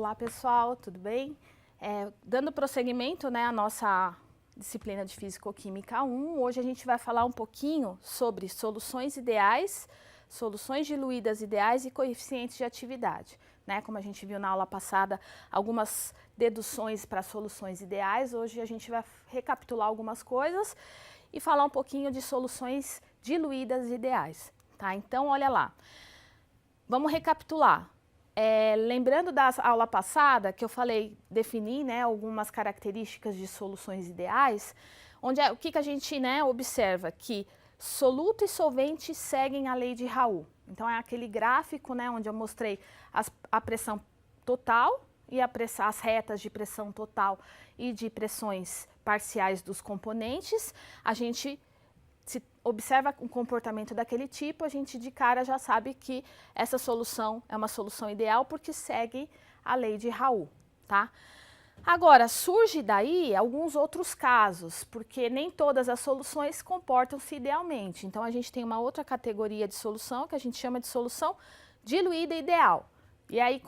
Olá pessoal, tudo bem? Dando prosseguimento, né, à nossa disciplina de Físico-Química 1, hoje a gente vai falar um pouquinho sobre soluções ideais, soluções diluídas ideais e coeficientes de atividade. Né? Como a gente viu na aula passada, algumas deduções para soluções ideais, hoje a gente vai recapitular algumas coisas e falar um pouquinho de soluções diluídas ideais. Tá? Então, olha lá, vamos recapitular. Lembrando da aula passada que eu falei, defini, né, algumas características de soluções ideais, onde o que a gente, né, observa? Que soluto e solvente seguem a lei de Raoult. Então é aquele gráfico, né, onde eu mostrei a pressão total e as retas de pressão total e de pressões parciais dos componentes. A gente se observa um comportamento daquele tipo, a gente de cara já sabe que essa solução é uma solução ideal porque segue a lei de Raoult, tá? Agora, surge daí alguns outros casos, porque nem todas as soluções comportam-se idealmente. Então, a gente tem uma outra categoria de solução que a gente chama de solução diluída ideal. E aí,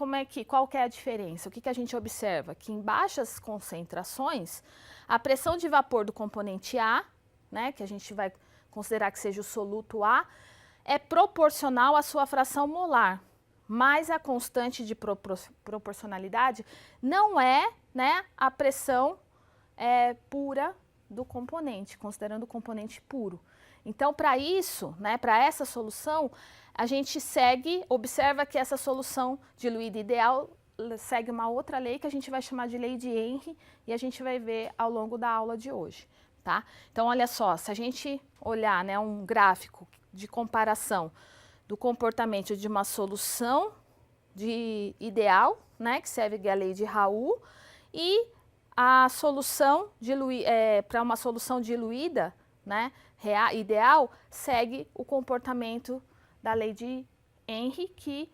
qual que é a diferença? O que a gente observa? Que em baixas concentrações, a pressão de vapor do componente A, né, que a gente vai considerar que seja o soluto A, é proporcional à sua fração molar, mas a constante de proporcionalidade não é, né, a pressão pura do componente, considerando o componente puro. Então, para isso, né, para essa solução, a gente observa que essa solução diluída ideal segue uma outra lei que a gente vai chamar de lei de Henry e a gente vai ver ao longo da aula de hoje. Tá? Então, olha só, se a gente olhar, né, um gráfico de comparação do comportamento de uma solução ideal, né, que serve a lei de Raoult, e a solução para uma solução diluída, né, ideal, segue o comportamento da lei de Henry, que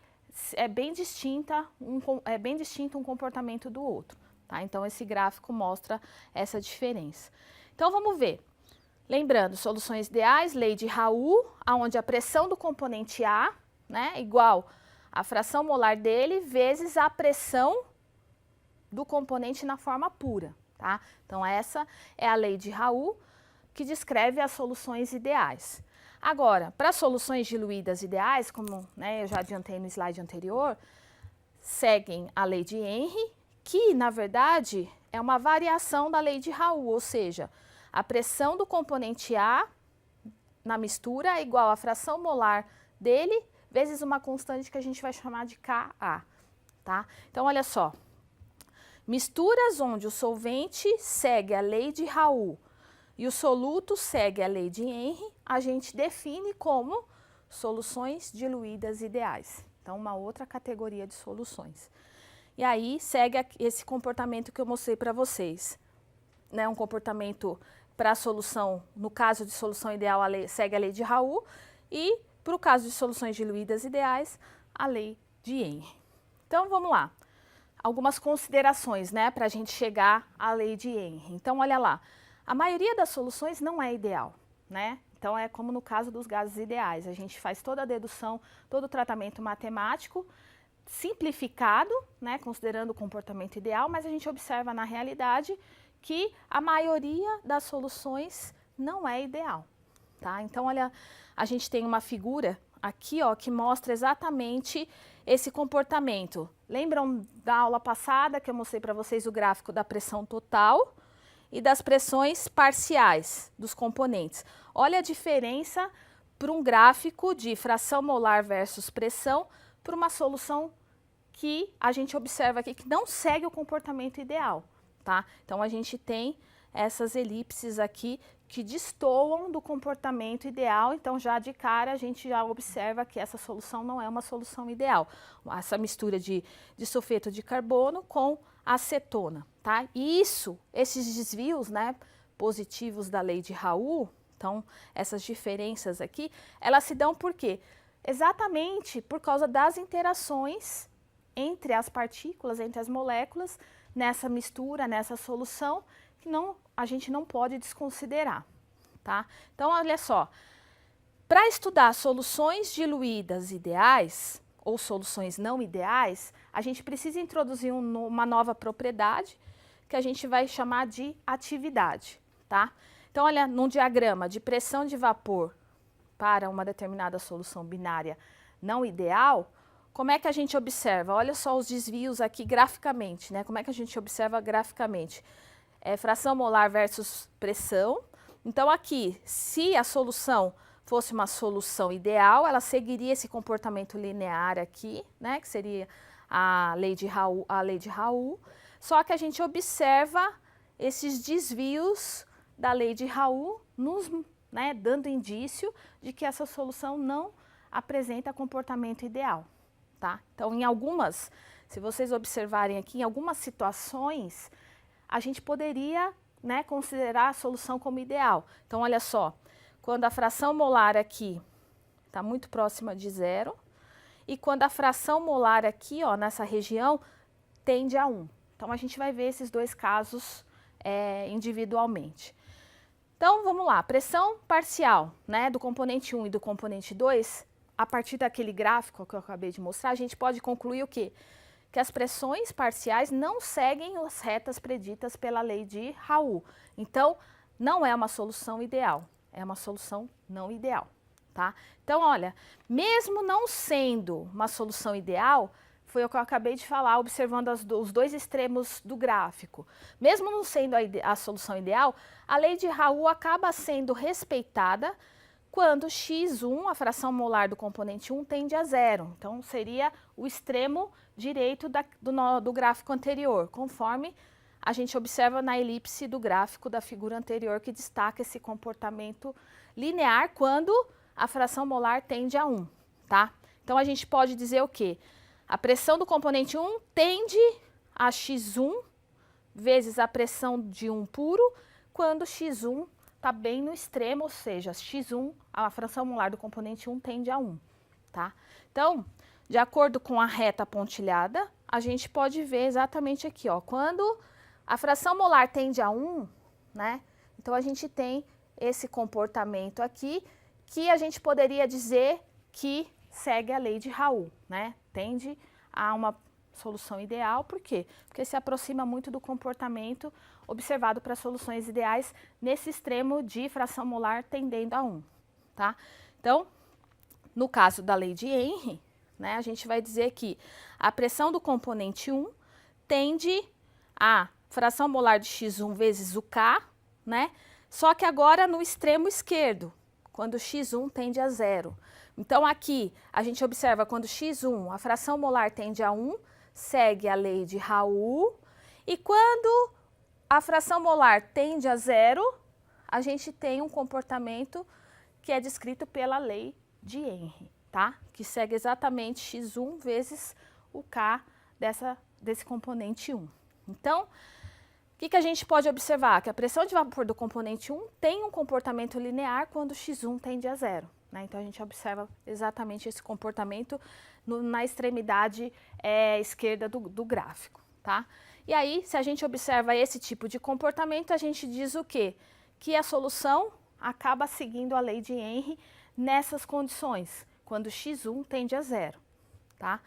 é bem distinto um comportamento do outro. Tá? Então, esse gráfico mostra essa diferença. Então, vamos ver. Lembrando, soluções ideais, lei de Raoult, onde a pressão do componente A, né, igual a fração molar dele vezes a pressão do componente na forma pura. Tá? Então, essa é a lei de Raoult, que descreve as soluções ideais. Agora, para soluções diluídas ideais, como, né, eu já adiantei no slide anterior, seguem a lei de Henry, que, na verdade, é uma variação da lei de Raoult, ou seja, a pressão do componente A na mistura é igual à fração molar dele vezes uma constante que a gente vai chamar de Ka. Tá? Então, olha só. Misturas onde o solvente segue a lei de Raoult e o soluto segue a lei de Henry, a gente define como soluções diluídas ideais. Então, uma outra categoria de soluções. E aí, segue esse comportamento que eu mostrei para vocês. Né, um comportamento para a solução, no caso de solução ideal, segue a lei de Raoult, e para o caso de soluções diluídas ideais, a lei de Henry. Então, vamos lá. Algumas considerações, né, para a gente chegar à lei de Henry. Então, olha lá. A maioria das soluções não é ideal, né? Então, é como no caso dos gases ideais. A gente faz toda a dedução, todo o tratamento matemático, simplificado, né, considerando o comportamento ideal, mas a gente observa na realidade que a maioria das soluções não é ideal. Tá? Então, olha, a gente tem uma figura aqui, ó, que mostra exatamente esse comportamento. Lembram da aula passada que eu mostrei para vocês o gráfico da pressão total e das pressões parciais dos componentes? Olha a diferença para um gráfico de fração molar versus pressão para uma solução que a gente observa aqui que não segue o comportamento ideal. Tá? Então, a gente tem essas elipses aqui que destoam do comportamento ideal. Então, já de cara, a gente já observa que essa solução não é uma solução ideal. Essa mistura de sulfeto de carbono com acetona. Tá? E esses desvios, né, positivos da lei de Raoult, então, essas diferenças aqui, elas se dão por quê? Exatamente por causa das interações entre as partículas, entre as moléculas, nessa mistura, nessa solução, que a gente não pode desconsiderar, tá? Então, olha só, para estudar soluções diluídas ideais, ou soluções não ideais, a gente precisa introduzir uma nova propriedade que a gente vai chamar de atividade, tá? Então, olha, num diagrama de pressão de vapor para uma determinada solução binária não ideal, como é que a gente observa? Olha só os desvios aqui graficamente, né? Como é que a gente observa graficamente? Fração molar versus pressão. Então, aqui, se a solução fosse uma solução ideal, ela seguiria esse comportamento linear aqui, né? Que seria a lei de Raoult. Só que a gente observa esses desvios da lei de Raoult, dando indício de que essa solução não apresenta comportamento ideal, tá? Então, se vocês observarem aqui, em algumas situações, a gente poderia, né, considerar a solução como ideal. Então, olha só, quando a fração molar aqui está muito próxima de 0, e quando a fração molar aqui, ó, nessa região, tende a 1. Então, a gente vai ver esses dois casos individualmente. Então, vamos lá, pressão parcial, né, do componente 1 e do componente 2, a partir daquele gráfico que eu acabei de mostrar, a gente pode concluir o quê? Que as pressões parciais não seguem as retas preditas pela lei de Raoult. Então, não é uma solução ideal, é uma solução não ideal, tá? Então, olha, mesmo não sendo uma solução ideal, foi o que eu acabei de falar, observando os dois extremos do gráfico. Mesmo não sendo a solução ideal, a lei de Raoult acaba sendo respeitada quando x1, a fração molar do componente 1, tende a 0. Então, seria o extremo direito do gráfico anterior, conforme a gente observa na elipse do gráfico da figura anterior, que destaca esse comportamento linear quando a fração molar tende a 1, tá? Então, a gente pode dizer o quê? A pressão do componente 1 tende a x1 vezes a pressão de 1 puro, quando x1 está bem no extremo, ou seja, x1, a fração molar do componente 1 tende a 1, tá? Então, de acordo com a reta pontilhada, a gente pode ver exatamente aqui, ó, quando a fração molar tende a 1, né? Então, a gente tem esse comportamento aqui, que a gente poderia dizer que segue a lei de Raoult, né? Tende a uma solução ideal, por quê? Porque se aproxima muito do comportamento observado para soluções ideais nesse extremo de fração molar tendendo a 1, tá? Então, no caso da lei de Henry, né, a gente vai dizer que a pressão do componente 1 tende a fração molar de x1 vezes o K, né? Só que agora no extremo esquerdo, quando x1 tende a 0. Então, aqui, a gente observa quando x1, a fração molar tende a 1, segue a lei de Raoult, e quando a fração molar tende a 0, a gente tem um comportamento que é descrito pela lei de Henry, tá? Que segue exatamente x1 vezes o K desse componente 1. Então, o que a gente pode observar? Que a pressão de vapor do componente 1 tem um comportamento linear quando x1 tende a 0. Né? Então, a gente observa exatamente esse comportamento na extremidade esquerda do gráfico, tá? E aí, se a gente observa esse tipo de comportamento, a gente diz o quê? Que a solução acaba seguindo a lei de Henry nessas condições, quando x1 tende a 0, tá?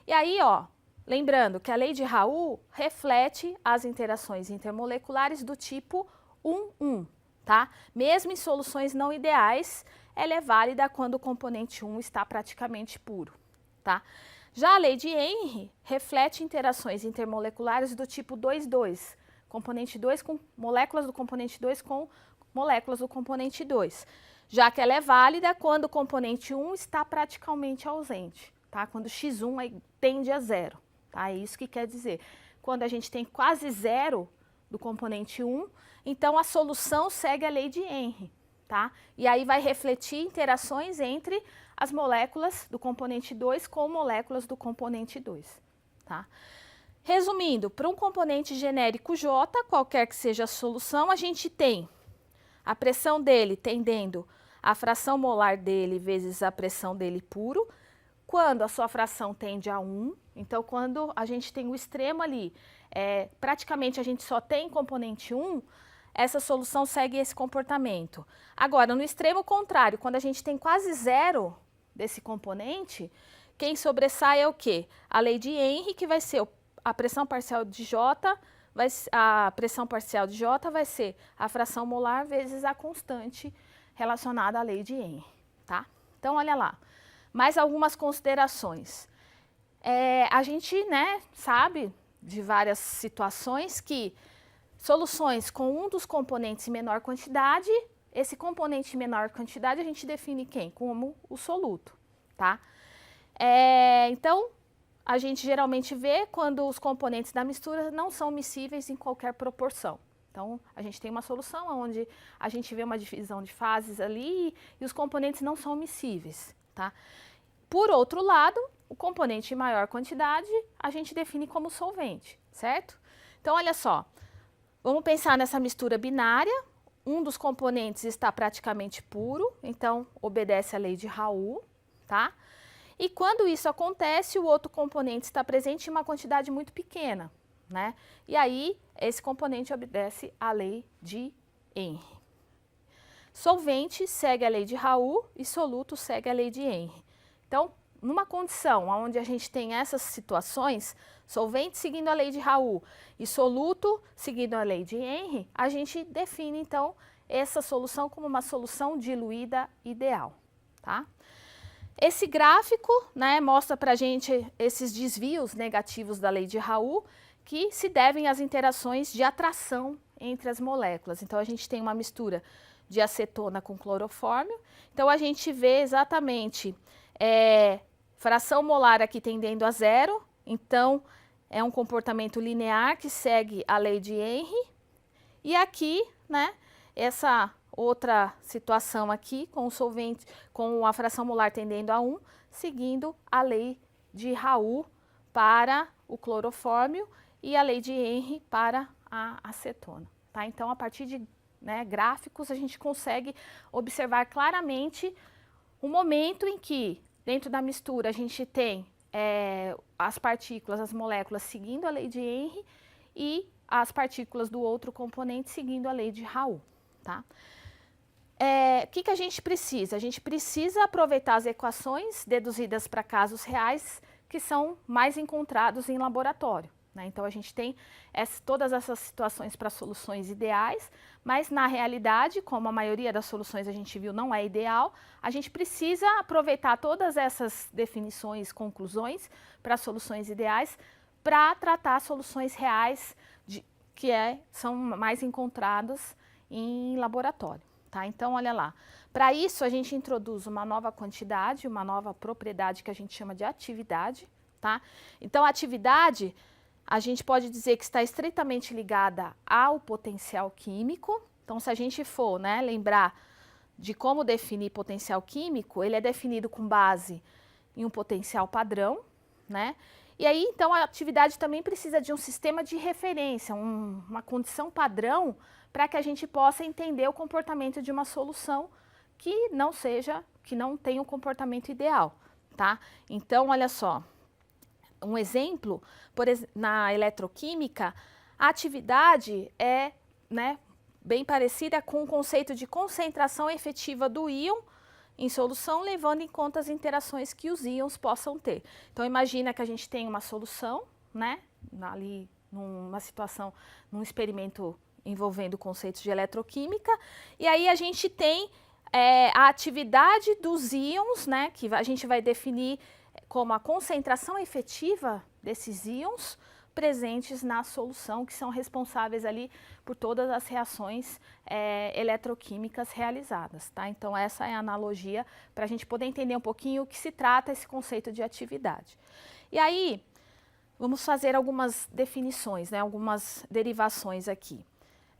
E aí, ó, lembrando que a lei de Raoult reflete as interações intermoleculares do tipo 1,1, tá? Mesmo em soluções não ideais, ela é válida quando o componente 1 está praticamente puro, tá? Já a lei de Henry reflete interações intermoleculares do tipo 2,2, componente 2 com moléculas do componente 2 com moléculas do componente 2, já que ela é válida quando o componente 1 está praticamente ausente, tá? Quando x1 tende a 0, tá? É isso que quer dizer. Quando a gente tem quase 0 do componente 1, então a solução segue a lei de Henry, tá? E aí vai refletir interações entre as moléculas do componente 2 com moléculas do componente 2, tá? Resumindo, para um componente genérico J, qualquer que seja a solução, a gente tem a pressão dele tendendo a fração molar dele vezes a pressão dele puro, quando a sua fração tende a 1, então quando a gente tem o extremo ali, praticamente a gente só tem componente 1, essa solução segue esse comportamento. Agora, no extremo contrário, quando a gente tem quase 0 desse componente, quem sobressai é o quê? A lei de Henry, que vai ser a pressão parcial de J, a pressão parcial de J vai ser a fração molar vezes a constante relacionada à lei de Henry, tá? Então, olha lá, mais algumas considerações. A gente, né, sabe de várias situações que soluções com um dos componentes em menor quantidade, esse componente em menor quantidade a gente define quem? Como o soluto, tá? Então, a gente geralmente vê quando os componentes da mistura não são miscíveis em qualquer proporção. Então, a gente tem uma solução onde a gente vê uma divisão de fases ali e os componentes não são miscíveis, tá? Por outro lado, o componente em maior quantidade a gente define como solvente, certo? Então, olha só, vamos pensar nessa mistura binária, um dos componentes está praticamente puro, então obedece à lei de Raoult, tá? E quando isso acontece, o outro componente está presente em uma quantidade muito pequena, né? E aí, esse componente obedece à lei de Henry. Solvente segue a lei de Raoult e soluto segue a lei de Henry. Então, numa condição onde a gente tem essas situações, solvente seguindo a lei de Raoult e soluto seguindo a lei de Henry, a gente define, então, essa solução como uma solução diluída ideal, tá? Esse gráfico, né, mostra para a gente esses desvios negativos da lei de Raoult, que se devem às interações de atração entre as moléculas. Então, a gente tem uma mistura de acetona com clorofórmio. Então, a gente vê exatamente fração molar aqui tendendo a zero. Então, é um comportamento linear que segue a lei de Henry. E aqui, né, essa outra situação aqui com o solvente, com a fração molar tendendo a 1, seguindo a lei de Raoult para o clorofórmio e a lei de Henry para a acetona, tá? Então, a partir de, né, gráficos, a gente consegue observar claramente o momento em que, dentro da mistura, a gente tem as partículas, as moléculas seguindo a lei de Henry e as partículas do outro componente seguindo a lei de Raoult, tá? O que a gente precisa? A gente precisa aproveitar as equações deduzidas para casos reais que são mais encontrados em laboratório, né? Então, a gente tem todas essas situações para soluções ideais, mas na realidade, como a maioria das soluções a gente viu não é ideal, a gente precisa aproveitar todas essas definições, conclusões para soluções ideais para tratar soluções reais que são mais encontradas em laboratório. Tá? Então, olha lá, para isso a gente introduz uma nova quantidade, uma nova propriedade que a gente chama de atividade, tá? Então, a atividade, a gente pode dizer que está estritamente ligada ao potencial químico. Então, se a gente for, né, lembrar de como definir potencial químico, ele é definido com base em um potencial padrão, né? E aí, então, a atividade também precisa de um sistema de referência, uma condição padrão para que a gente possa entender o comportamento de uma solução que não tenha um comportamento ideal, tá? Então, olha só, um exemplo, na eletroquímica, a atividade é, né, bem parecida com o conceito de concentração efetiva do íon em solução, levando em conta as interações que os íons possam ter. Então, imagina que a gente tem uma solução, né, ali numa situação, num experimento envolvendo conceitos de eletroquímica, e aí a gente tem a atividade dos íons, né, que a gente vai definir como a concentração efetiva desses íons presentes na solução, que são responsáveis ali por todas as reações eletroquímicas realizadas, tá? Então, essa é a analogia para a gente poder entender um pouquinho o que se trata esse conceito de atividade. E aí, vamos fazer algumas definições, né, algumas derivações aqui.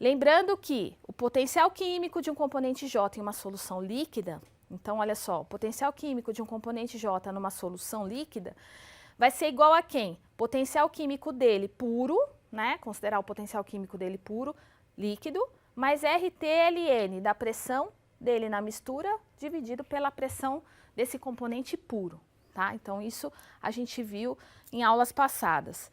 Lembrando que o potencial químico de um componente J em uma solução líquida, então, olha só, o potencial químico de um componente J numa solução líquida vai ser igual a quem? Potencial químico dele puro, né? Considerar o potencial químico dele puro, líquido, mais RTLN da pressão dele na mistura, dividido pela pressão desse componente puro, tá? Então, isso a gente viu em aulas passadas.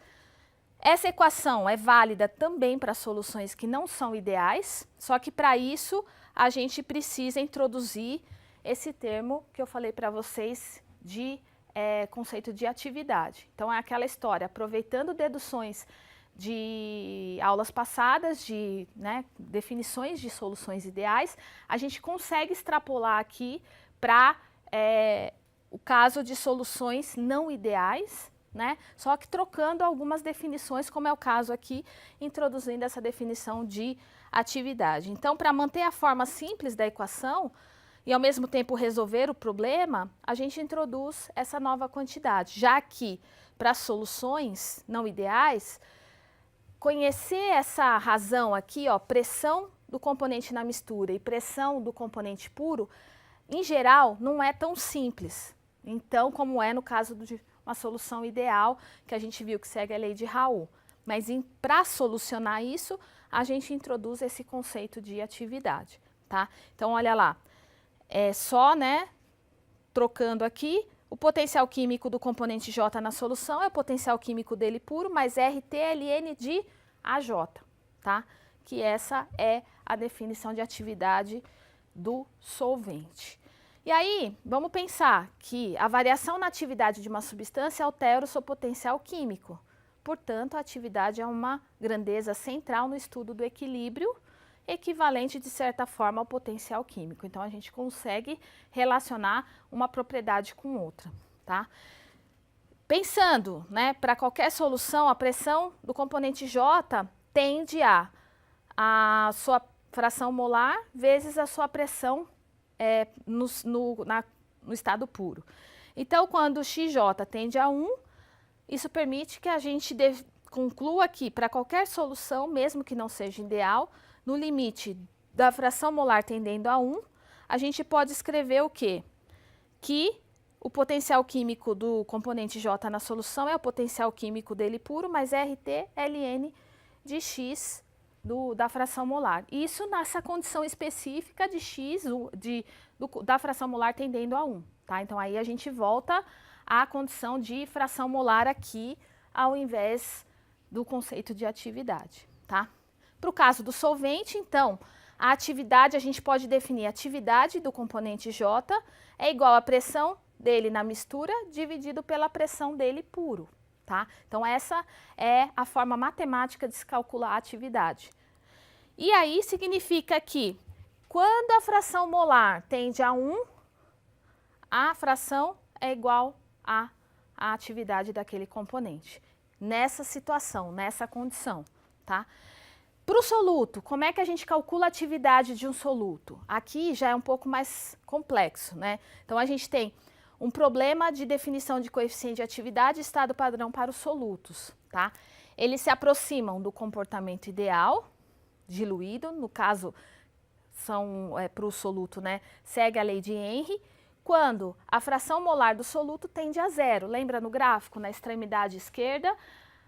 Essa equação é válida também para soluções que não são ideais, só que para isso a gente precisa introduzir esse termo que eu falei para vocês de conceito de atividade. Então, é aquela história, aproveitando deduções de aulas passadas, de definições de soluções ideais, a gente consegue extrapolar aqui para o caso de soluções não ideais, né? Só que trocando algumas definições, como é o caso aqui, introduzindo essa definição de atividade. Então, para manter a forma simples da equação e ao mesmo tempo resolver o problema, a gente introduz essa nova quantidade, já que para soluções não ideais, conhecer essa razão aqui, ó, pressão do componente na mistura e pressão do componente puro, em geral, não é tão simples. Então, como é no caso de uma solução ideal, que a gente viu que segue a lei de Raoult. Mas para solucionar isso, a gente introduz esse conceito de atividade, tá? Então, olha lá, é só, né, trocando aqui, o potencial químico do componente J na solução é o potencial químico dele puro, mais RT/Ln de AJ, tá? Que essa é a definição de atividade do solvente. E aí, vamos pensar que a variação na atividade de uma substância altera o seu potencial químico. Portanto, a atividade é uma grandeza central no estudo do equilíbrio, equivalente, de certa forma, ao potencial químico. Então, a gente consegue relacionar uma propriedade com outra, tá? Pensando, né, para qualquer solução, a pressão do componente J tende a sua fração molar vezes a sua pressão no estado puro. Então, quando XJ tende a 1, isso permite que a gente conclua que para qualquer solução, mesmo que não seja ideal, no limite da fração molar tendendo a 1, a gente pode escrever o quê? Que o potencial químico do componente J na solução é o potencial químico dele puro, mais RT/Ln de X da fração molar. Isso nessa condição específica de X, da fração molar tendendo a 1, tá? Então, aí a gente volta à condição de fração molar aqui, ao invés do conceito de atividade, tá? Para o caso do solvente, então, a atividade, a gente pode definir a atividade do componente J é igual à pressão dele na mistura dividido pela pressão dele puro, tá? Então, essa é a forma matemática de se calcular a atividade. E aí, significa que, quando a fração molar tende a 1, a fração é igual à atividade daquele componente. Nessa situação, nessa condição, tá? Para o soluto, como é que a gente calcula a atividade de um soluto? Aqui já é um pouco mais complexo, né? Então, a gente tem um problema de definição de coeficiente de atividade e estado padrão para os solutos, tá? Eles se aproximam do comportamento ideal, diluído, no caso, para o soluto, né? Segue a lei de Henry, quando a fração molar do soluto tende a 0. Lembra no gráfico, na extremidade esquerda?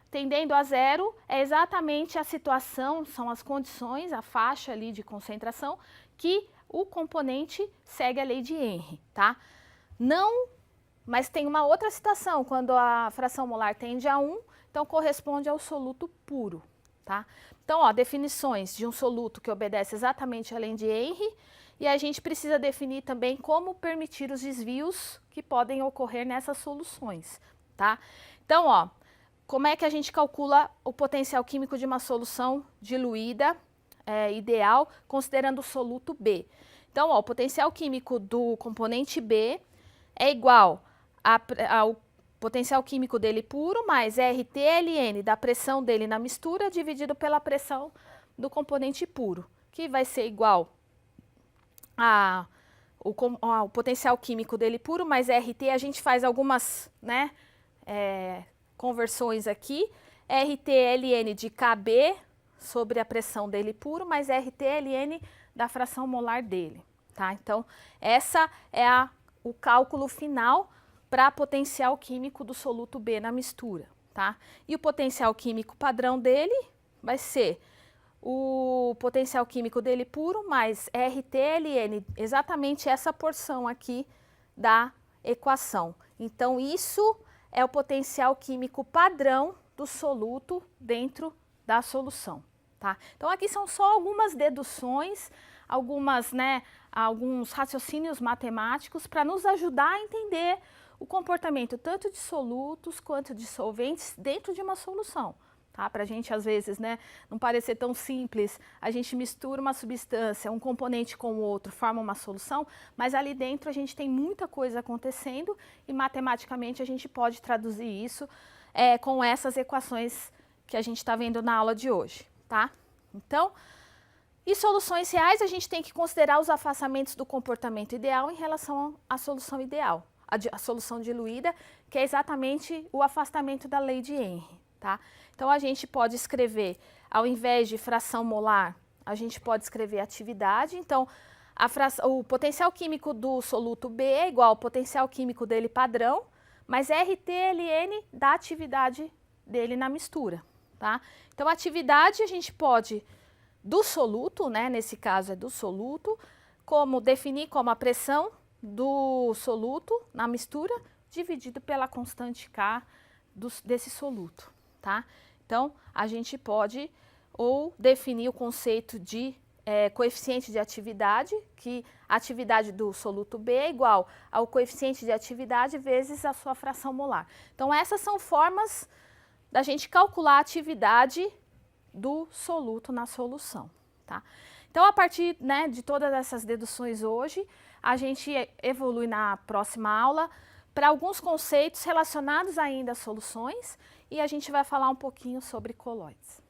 Tendendo a 0 é exatamente a situação, são as condições, a faixa ali de concentração, que o componente segue a lei de Henry, tá? Não, mas tem uma outra situação, quando a fração molar tende a 1, então corresponde ao soluto puro, tá? Então, ó, definições de um soluto que obedece exatamente à lei de Henry, e a gente precisa definir também como permitir os desvios que podem ocorrer nessas soluções, tá? Então, ó, como é que a gente calcula o potencial químico de uma solução diluída ideal, considerando o soluto B? Então, ó, o potencial químico do componente B é igual ao potencial químico dele puro mais RT/Ln da pressão dele na mistura dividido pela pressão do componente puro, que vai ser igual ao potencial químico dele puro mais RT. A gente faz algumas, né, conversões aqui, RT/Ln de Kb sobre a pressão dele puro, mais RT/Ln da fração molar dele, tá? Então, essa é o cálculo final para potencial químico do soluto B na mistura, tá? E o potencial químico padrão dele vai ser o potencial químico dele puro mais RT/Ln, exatamente essa porção aqui da equação. Então, isso é o potencial químico padrão do soluto dentro da solução, tá? Então, aqui são só algumas deduções alguns raciocínios matemáticos para nos ajudar a entender o comportamento tanto de solutos quanto de solventes dentro de uma solução. Tá? Para a gente, às vezes, né, não parecer tão simples, a gente mistura uma substância, um componente com o outro, forma uma solução, mas ali dentro a gente tem muita coisa acontecendo e matematicamente a gente pode traduzir isso com essas equações que a gente está vendo na aula de hoje. Tá? Então, e soluções reais, a gente tem que considerar os afastamentos do comportamento ideal em relação à solução ideal, a solução diluída, que é exatamente o afastamento da lei de Henry. Tá? Então, a gente pode escrever, ao invés de fração molar, a gente pode escrever atividade. Então, o potencial químico do soluto B é igual ao potencial químico dele padrão, mas RT/LN da atividade dele na mistura. Tá? Então, a atividade a gente pode, do soluto, né, nesse caso é do soluto, definir como a pressão do soluto na mistura dividido pela constante K desse soluto. Tá? Então, a gente pode ou definir o conceito de coeficiente de atividade, que a atividade do soluto B é igual ao coeficiente de atividade vezes a sua fração molar. Então, essas são formas da gente calcular a atividade do soluto na solução. Tá? Então, a partir, né, de todas essas deduções hoje, a gente evolui na próxima aula para alguns conceitos relacionados ainda às soluções, e a gente vai falar um pouquinho sobre colóides.